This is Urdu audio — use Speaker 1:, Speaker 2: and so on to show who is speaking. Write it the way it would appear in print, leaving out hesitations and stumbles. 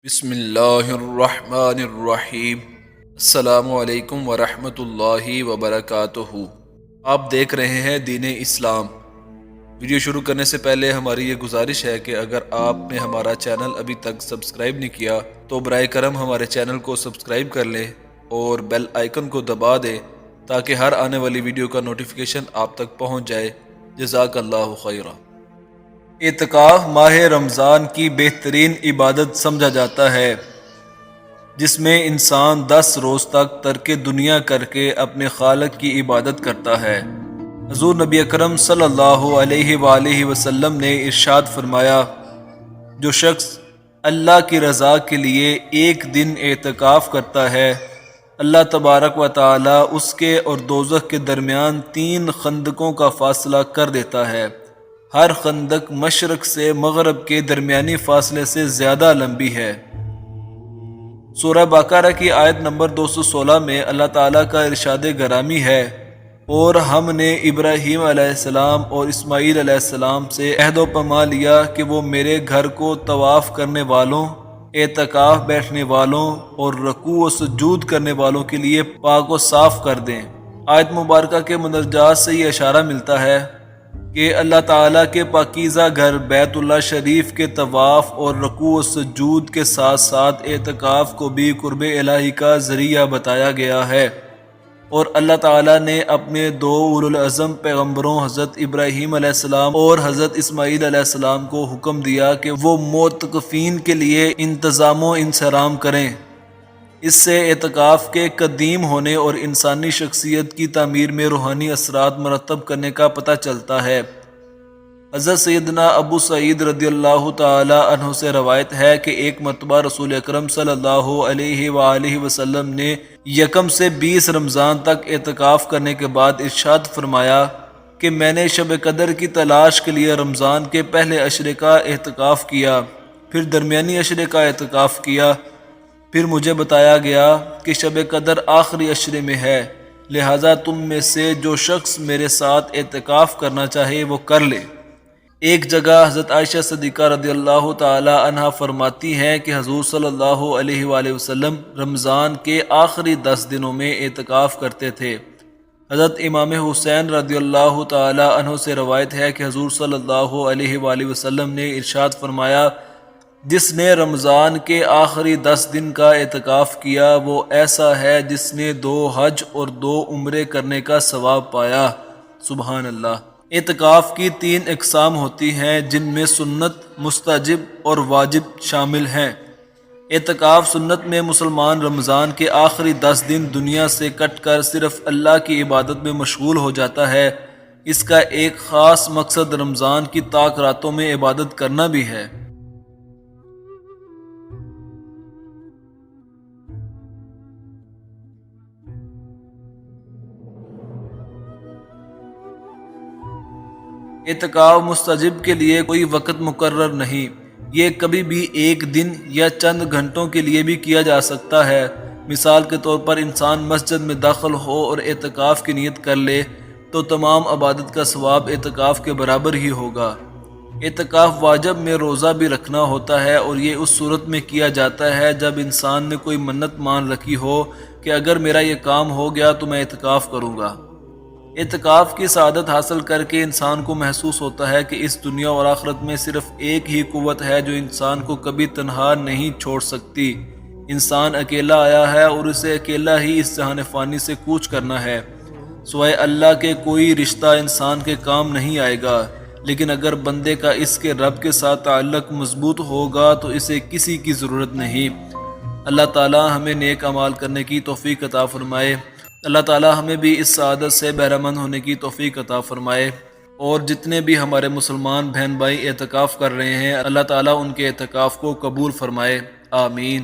Speaker 1: بسم اللہ الرحمن الرحیم۔ السلام علیکم ورحمۃ اللہ وبرکاتہ۔ آپ دیکھ رہے ہیں دین اسلام۔ ویڈیو شروع کرنے سے پہلے ہماری یہ گزارش ہے کہ اگر آپ نے ہمارا چینل ابھی تک سبسکرائب نہیں کیا تو برائے کرم ہمارے چینل کو سبسکرائب کر لیں اور بیل آئیکن کو دبا دیں تاکہ ہر آنے والی ویڈیو کا نوٹیفیکیشن آپ تک پہنچ جائے۔ جزاک اللہ خیرہ۔ اعتکاف ماہ رمضان کی بہترین عبادت سمجھا جاتا ہے، جس میں انسان 10 روز تک ترک دنیا کر کے اپنے خالق کی عبادت کرتا ہے۔ حضور نبی اکرم صلی اللہ علیہ وآلہ وسلم نے ارشاد فرمایا، جو شخص اللہ کی رضا کے لیے ایک دن اعتکاف کرتا ہے، اللہ تبارک و تعالی اس کے اور دوزخ کے درمیان 3 خندقوں کا فاصلہ کر دیتا ہے۔ ہر خندق مشرق سے مغرب کے درمیانی فاصلے سے زیادہ لمبی ہے۔ سورہ بقرہ کی آیت نمبر 216 میں اللہ تعالیٰ کا ارشاد گرامی ہے، اور ہم نے ابراہیم علیہ السلام اور اسماعیل علیہ السلام سے عہد و پیمان لیا کہ وہ میرے گھر کو طواف کرنے والوں، اعتکاف بیٹھنے والوں اور رکوع و سجود کرنے والوں کے لیے پاک و صاف کر دیں۔ آیت مبارکہ کے مندرجات سے یہ اشارہ ملتا ہے کہ اللہ تعالیٰ کے پاکیزہ گھر بیت اللہ شریف کے طواف اور رکوع و سجود کے ساتھ ساتھ اعتکاف کو بھی قرب الہی کا ذریعہ بتایا گیا ہے، اور اللہ تعالیٰ نے اپنے 2 اولو العزم پیغمبروں حضرت ابراہیم علیہ السلام اور حضرت اسماعیل علیہ السلام کو حکم دیا کہ وہ معتکفین کے لیے انتظام و انصرام کریں۔ اس سے اعتکاف کے قدیم ہونے اور انسانی شخصیت کی تعمیر میں روحانی اثرات مرتب کرنے کا پتہ چلتا ہے۔ حضرت سیدنا ابو سعید رضی اللہ تعالی عنہ سے روایت ہے کہ ایک مرتبہ رسول اکرم صلی اللہ علیہ وآلہ وسلم نے 1 سے 20 رمضان تک اعتکاف کرنے کے بعد ارشاد فرمایا کہ میں نے شب قدر کی تلاش کے لیے رمضان کے پہلے عشرے کا اعتکاف کیا، پھر درمیانی عشرے کا اعتکاف کیا، پھر مجھے بتایا گیا کہ شب قدر آخری عشرے میں ہے، لہٰذا تم میں سے جو شخص میرے ساتھ اعتکاف کرنا چاہے وہ کر لے۔ ایک جگہ حضرت عائشہ صدیقہ رضی اللہ تعالی عنہا فرماتی ہیں کہ حضور صلی اللہ علیہ وآلہ وسلم رمضان کے آخری 10 دنوں میں اعتکاف کرتے تھے۔ حضرت امام حسین رضی اللہ تعالی عنہ سے روایت ہے کہ حضور صلی اللہ علیہ وآلہ وسلم نے ارشاد فرمایا، جس نے رمضان کے آخری 10 دن کا اعتکاف کیا وہ ایسا ہے جس نے 2 حج اور 2 عمرے کرنے کا ثواب پایا۔ سبحان اللہ۔ اعتکاف کی 3 اقسام ہوتی ہیں، جن میں سنت، مستحب اور واجب شامل ہیں۔ اعتکاف سنت میں مسلمان رمضان کے آخری 10 دن دنیا سے کٹ کر صرف اللہ کی عبادت میں مشغول ہو جاتا ہے۔ اس کا ایک خاص مقصد رمضان کی طاق راتوں میں عبادت کرنا بھی ہے۔ اعتکاف مستحب کے لیے کوئی وقت مقرر نہیں، یہ کبھی بھی 1 دن یا چند گھنٹوں کے لیے بھی کیا جا سکتا ہے۔ مثال کے طور پر انسان مسجد میں داخل ہو اور اعتکاف کی نیت کر لے تو تمام عبادت کا ثواب اعتکاف کے برابر ہی ہوگا۔ اعتکاف واجب میں روزہ بھی رکھنا ہوتا ہے، اور یہ اس صورت میں کیا جاتا ہے جب انسان نے کوئی منت مان رکھی ہو کہ اگر میرا یہ کام ہو گیا تو میں اعتکاف کروں گا۔ اعتکاف کی سعادت حاصل کر کے انسان کو محسوس ہوتا ہے کہ اس دنیا اور آخرت میں صرف ایک ہی قوت ہے جو انسان کو کبھی تنہا نہیں چھوڑ سکتی۔ انسان اکیلا آیا ہے اور اسے اکیلا ہی اس جہان فانی سے کوچ کرنا ہے۔ سوائے اللہ کے کوئی رشتہ انسان کے کام نہیں آئے گا، لیکن اگر بندے کا اس کے رب کے ساتھ تعلق مضبوط ہوگا تو اسے کسی کی ضرورت نہیں۔ اللہ تعالی ہمیں نیک اعمال کرنے کی توفیق عطا فرمائے۔ اللہ تعالی ہمیں بھی اس سعادت سے بہرہ مند ہونے کی توفیق عطا فرمائے، اور جتنے بھی ہمارے مسلمان بہن بھائی اعتکاف کر رہے ہیں اللہ تعالی ان کے اعتکاف کو قبول فرمائے، آمین۔